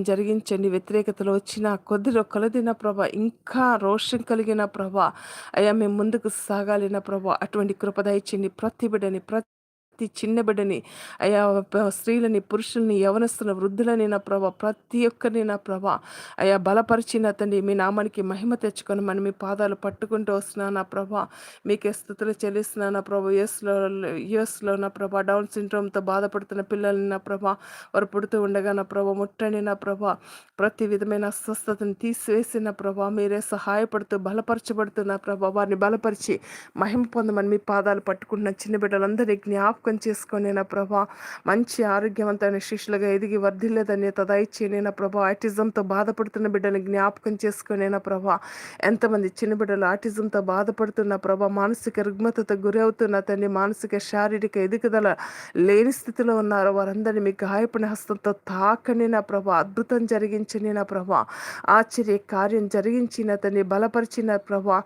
జరిగించండి. వ్యతిరేకతలు వచ్చిన కొలదిన ప్రభా, ఇంకా రోషం కలిగిన ప్రభా, అయ్యా మేము ముందుకు సాగాలి నా ప్రభా. అటువంటి కృప దయచేయండి. ప్రతి బిడ్డని, ప్రతి చిన్న బిడ్డని, అయ్యా స్త్రీలని, పురుషుల్ని, యవనస్తుల, వృద్ధులని నా ప్రభా, ప్రతి ఒక్కరిని నా ప్రభా, అయ్యా బలపరిచిన తండ్రి మీ నామానికి మహిమ తెచ్చుకొని మనం మీ పాదాలు పట్టుకుంటూ వస్తున్నాను నా ప్రభా. మీకే స్తుతులు చెల్లిస్తున్నాను నా ప్రభా. యుఎస్లో నా ప్రభా డౌన్ సిండ్రోమ్తో బాధపడుతున్న పిల్లల్ని నా ప్రభా, వారు పుడుతూ ఉండగా నా ప్రభా ముట్టండి నా ప్రభా. ప్రతి విధమైన అస్వస్థతను తీసివేసిన ప్రభా, మీరే సహాయపడుతూ బలపరచబడుతున్న ప్రభా, వారిని బలపరిచి మహిమ పొందమని మీ పాదాలు పట్టుకుంటున్న చిన్న బిడ్డలందరినీ జ్ఞాపకం చేసుకొని నా ప్రభా, మంచి ఆరోగ్యవంతమైన శిష్యులుగా ఎదిగి వర్ధిల్లేదని దయచేయని నా ప్రభా. ఆటిజంతో బాధపడుతున్న బిడ్డని జ్ఞాపకం చేసుకొని నా ప్రభా, ఎంతమంది చిన్న బిడ్డలు ఆటిజంతో బాధపడుతున్న ప్రభా, మానసిక రుగ్మతతో గురి అవుతున్న తండ్రి, మానసిక శారీరక ఎదుగుదల లేని స్థితిలో ఉన్నారో వారందరినీ మీ గాయపడిన హస్తంతో తాకని నా ప్రభా, అద్భుతం జరిగించని నా ప్రభా, ఆశ్చర్య కార్యం జరిగించిన తండ్రి, బలపరిచిన ప్రభా.